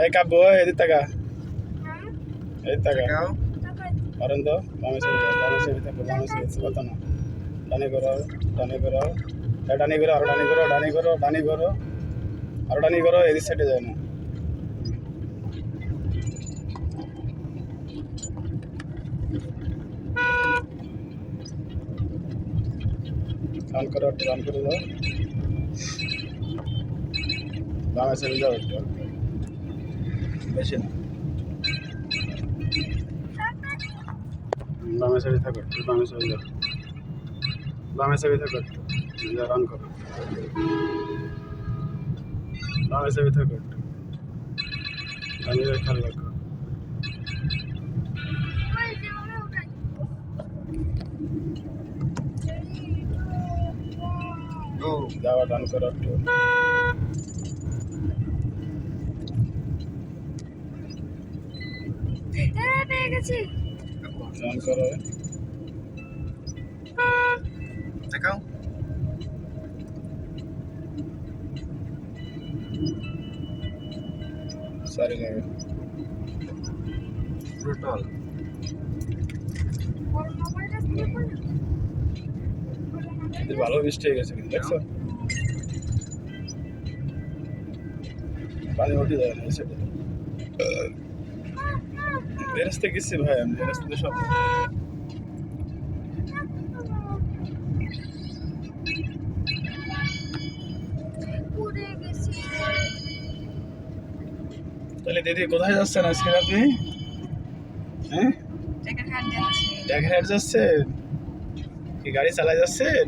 এই কাব্য এদিক টাকা এদিক টাকা কারণ তো বামে সাইডে থাকো বামে সাইডে কত না ডানি করো ডানি করো ডানি করো আর ডানি করো ডানি করো ডানি করো আর ডানি করো এদিক সাইডে যায় না রান করে দাও বামে সাইডে যাও একটু বেশি না বামে সাইডে থাকো একটু বামে সাইডে যাও বামে সাইডে থাকো একটু রান করো বামে সাইডে থাকো একটু আমি খেয়াল রাখো যাওয়া রান করো একটু রান করো দেখাও সারি লাগে ব্রুটাল ভালো বৃষ্টি হয়ে গেছে কিন্তু দেখছো পানি উঠে যায় না সেটা বেরোতে গেছি ভাই আমি বেরোতে সব তাহলে দিদি কোথায় যাচ্ছেন আজকে আপনি হ্যাঁ টেকারহাট যাচ্ছেন কি গাড়ি চালায় যাচ্ছেন